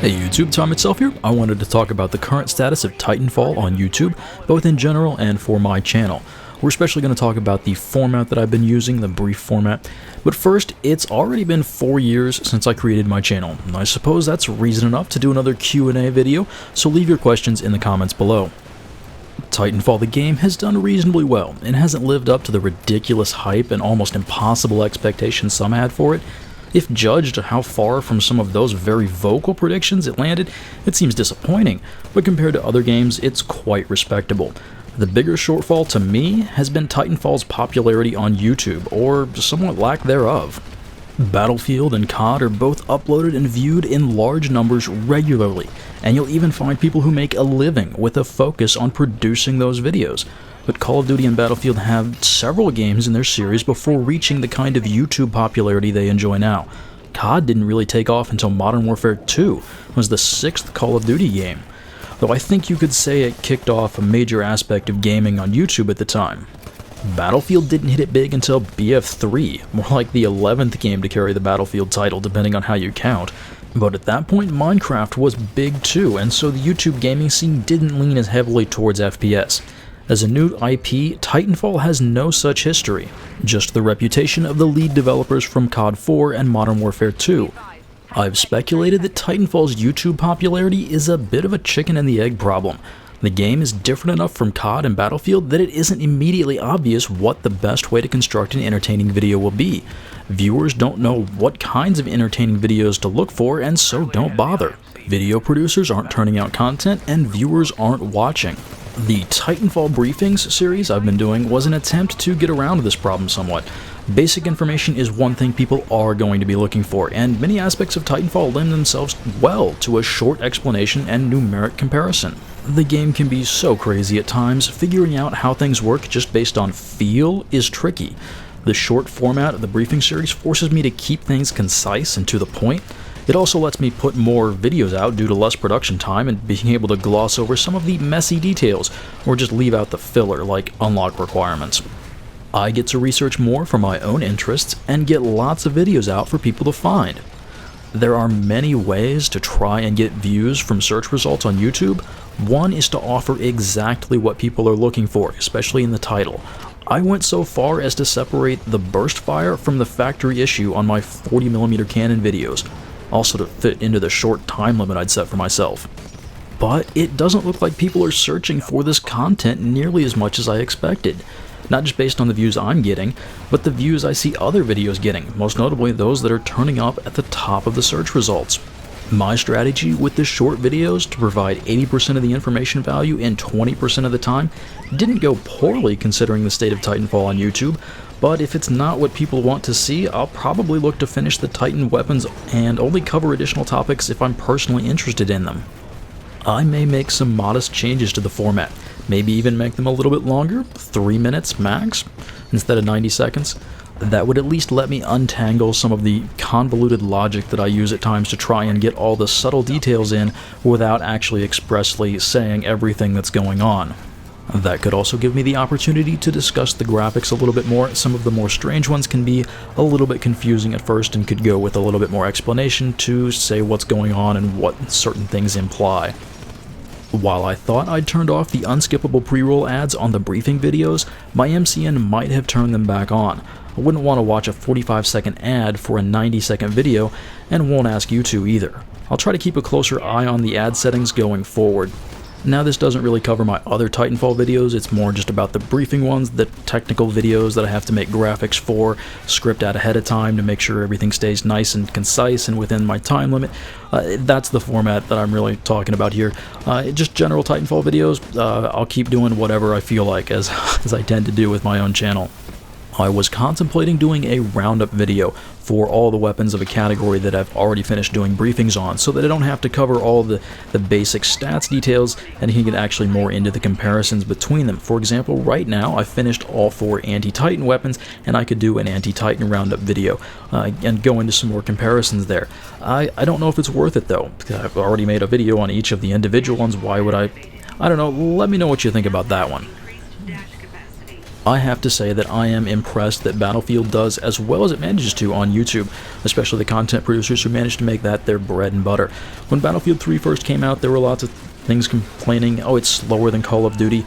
Hey YouTube, Tom itself here. I wanted to talk about the current status of Titanfall on YouTube, both in general and for my channel. We're especially going to talk about the format that I've been using, the brief format. But first, it's already been 4 years since I created my channel, and I suppose that's reason enough to do another Q&A video, so leave your questions in the comments below. Titanfall the game has done reasonably well, and hasn't lived up to the ridiculous hype and almost impossible expectations some had for it. If judged how far from some of those very vocal predictions it landed, it seems disappointing, but compared to other games, it's quite respectable. The bigger shortfall to me has been Titanfall's popularity on YouTube, or somewhat lack thereof. Battlefield and COD are both uploaded and viewed in large numbers regularly, and you'll even find people who make a living with a focus on producing those videos. But Call of Duty and Battlefield have several games in their series before reaching the kind of YouTube popularity they enjoy now. COD didn't really take off until Modern Warfare 2 was the 6th Call of Duty game, though I think you could say it kicked off a major aspect of gaming on YouTube at the time. Battlefield didn't hit it big until BF3, more like the 11th game to carry the Battlefield title depending on how you count. But at that point, Minecraft was big too, and so the YouTube gaming scene didn't lean as heavily towards FPS. As a new IP, Titanfall has no such history, just the reputation of the lead developers from COD 4 and Modern Warfare 2. I've speculated that Titanfall's YouTube popularity is a bit of a chicken and the egg problem. The game is different enough from COD and Battlefield that it isn't immediately obvious what the best way to construct an entertaining video will be. Viewers don't know what kinds of entertaining videos to look for and so don't bother. Video producers aren't turning out content and viewers aren't watching. The Titanfall Briefings series I've been doing was an attempt to get around this problem somewhat. Basic information is one thing people are going to be looking for, and many aspects of Titanfall lend themselves well to a short explanation and numeric comparison. The game can be so crazy at times, figuring out how things work just based on feel is tricky. The short format of the briefing series forces me to keep things concise and to the point. It also lets me put more videos out due to less production time and being able to gloss over some of the messy details or just leave out the filler like unlock requirements. I get to research more for my own interests and get lots of videos out for people to find. There are many ways to try and get views from search results on YouTube. One is to offer exactly what people are looking for, especially in the title. I went so far as to separate the burst fire from the factory issue on my 40mm Canon videos, also to fit into the short time limit I'd set for myself. But it doesn't look like people are searching for this content nearly as much as I expected. Not just based on the views I'm getting, but the views I see other videos getting, most notably those that are turning up at the top of the search results. My strategy with the short videos to provide 80% of the information value in 20% of the time didn't go poorly considering the state of Titanfall on YouTube, but if it's not what people want to see, I'll probably look to finish the Titan weapons and only cover additional topics if I'm personally interested in them. I may make some modest changes to the format, maybe even make them a little bit longer, 3 minutes max, instead of 90 seconds. That would at least let me untangle some of the convoluted logic that I use at times to try and get all the subtle details in without actually expressly saying everything that's going on. That could also give me the opportunity to discuss the graphics a little bit more. Some of the more strange ones can be a little bit confusing at first and could go with a little bit more explanation to say what's going on and what certain things imply. While I thought I'd turned off the unskippable pre-roll ads on the briefing videos, my MCN might have turned them back on. I wouldn't want to watch a 45-second ad for a 90-second video, and won't ask you to either. I'll try to keep a closer eye on the ad settings going forward. Now this doesn't really cover my other Titanfall videos, it's more just about the briefing ones, the technical videos that I have to make graphics for, script out ahead of time to make sure everything stays nice and concise and within my time limit. That's the format that I'm really talking about here. Just general Titanfall videos, I'll keep doing whatever I feel like, as I tend to do with my own channel. I was contemplating doing a roundup video for all the weapons of a category that I've already finished doing briefings on, so that I don't have to cover all the basic stats details and he can get actually more into the comparisons between them. For example, right now I've finished all 4 anti-Titan weapons, and I could do an anti-Titan roundup video and go into some more comparisons there. I don't know if it's worth it though, because I've already made a video on each of the individual ones. Why would I don't know, let me know what you think about that one. I have to say that I am impressed that Battlefield does as well as it manages to on YouTube, especially the content producers who managed to make that their bread and butter. When Battlefield 3 first came out, there were lots of things complaining, oh, it's slower than Call of Duty,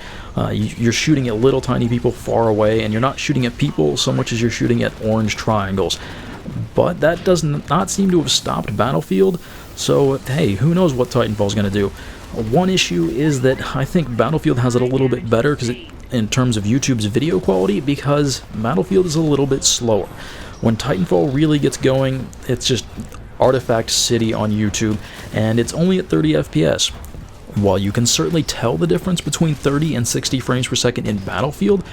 you're shooting at little tiny people far away, and you're not shooting at people so much as you're shooting at orange triangles. But that does not seem to have stopped Battlefield, so hey, who knows what Titanfall is going to do. One issue is that I think Battlefield has it a little bit better in terms of YouTube's video quality, because Battlefield is a little bit slower. When Titanfall really gets going, it's just Artifact City on YouTube, and it's only at 30 FPS. While you can certainly tell the difference between 30 and 60 frames per second in Battlefield,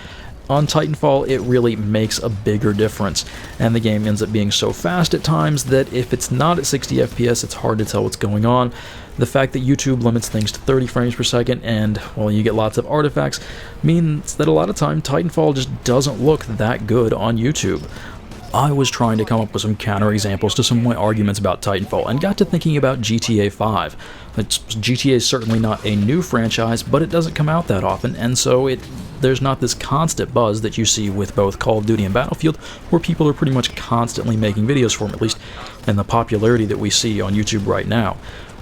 on Titanfall it really makes a bigger difference, and the game ends up being so fast at times that if it's not at 60 FPS, it's hard to tell what's going on. The fact that YouTube limits things to 30 frames per second and, well, you get lots of artifacts, means that a lot of time Titanfall just doesn't look that good on YouTube. I was trying to come up with some counterexamples to some of my arguments about Titanfall, and got to thinking about GTA 5. GTA is certainly not a new franchise, but it doesn't come out that often, and so there's not this constant buzz that you see with both Call of Duty and Battlefield, where people are pretty much constantly making videos for them, at least in the popularity that we see on YouTube right now.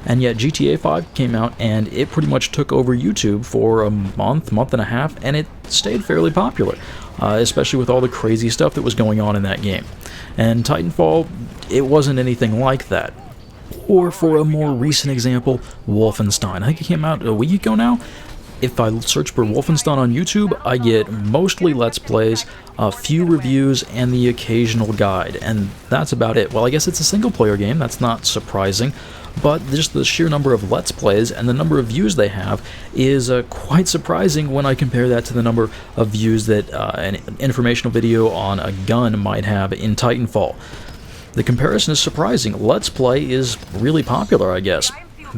And yet GTA 5 came out, and it pretty much took over YouTube for a month and a half, and it stayed fairly popular, especially with all the crazy stuff that was going on in that game. And Titanfall, it wasn't anything like that. Or for a more recent example, Wolfenstein. I think it came out a week ago now. If I search for Wolfenstein on YouTube, I get mostly Let's Plays, a few reviews, and the occasional guide, and that's about it. Well, I guess it's a single-player game, that's not surprising, but just the sheer number of Let's Plays and the number of views they have is quite surprising when I compare that to the number of views that an informational video on a gun might have in Titanfall. The comparison is surprising. Let's Play is really popular, I guess.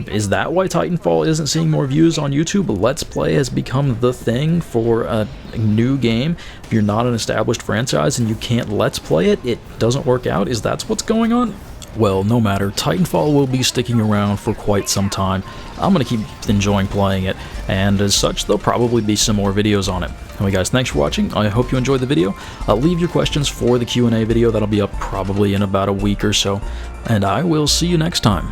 Is that why Titanfall isn't seeing more views on YouTube? Let's Play has become the thing for a new game. If you're not an established franchise and you can't Let's Play it, it doesn't work out. Is that what's going on? Well, no matter, Titanfall will be sticking around for quite some time. I'm going to keep enjoying playing it, and as such, there'll probably be some more videos on it. Anyway guys, thanks for watching. I hope you enjoyed the video. Leave your questions for the Q&A video. That'll be up probably in about a week or so, and I will see you next time.